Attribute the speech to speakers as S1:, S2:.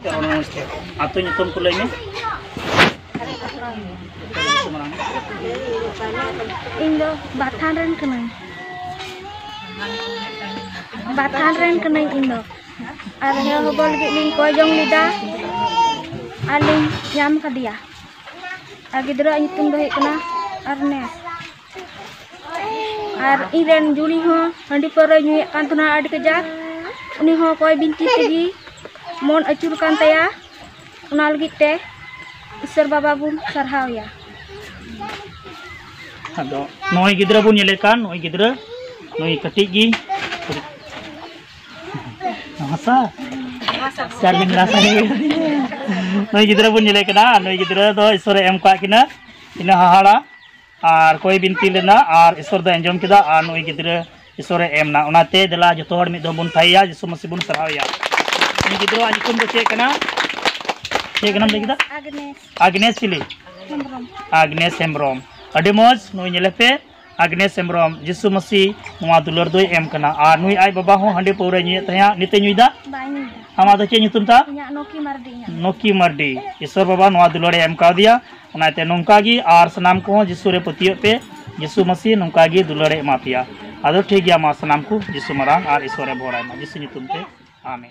S1: mesti orang mesti. Atau nyutum kulai ni?
S2: Indo Bathan ren kenai. Bathan ren kenai Indo. Arahnya hobol gini kojong lidah. Aling nyam kadia. Agidra nyutum dohi kena Arnes. Ar iren Juli ho handi pore nyuyak kan tuna adi kejak. Uni ho koi binti tegi mon acur kan taya. Una lagi teh Isar Baba bun sarhau ya.
S1: Ado noi gidra bun nyelekan noi gidra noi ketik gi. Masa Sarving rasa ni. Noi gidra bun nyelekana noi gidra do isore em ka kina ina hahara ar koi binti lena ar isor da enjom kida ar noi gidra isore em na onate dela joto hor mi do bun thaiya jisu masih bun sarhau ya. Ni gidra ajikum do cek kana kita Agnes Chili Agnes Hembrom adi moj nui nyelepe Agnes Hembrom Jisu Masih nua dulur doi em kana ar nui ai baba ho hande pore nyuy tanya nite nyuy da ama do che nyutum ta Noki Mardi Isor baba nua dulur em ka dia onate nongka gi ar sanam ko Jisu re patio pe Jisu Masih nongka gi dulur e mapia ado thik gya ma sanam ku Jisu marang ar isore borai ma Jisu nyutum te amen.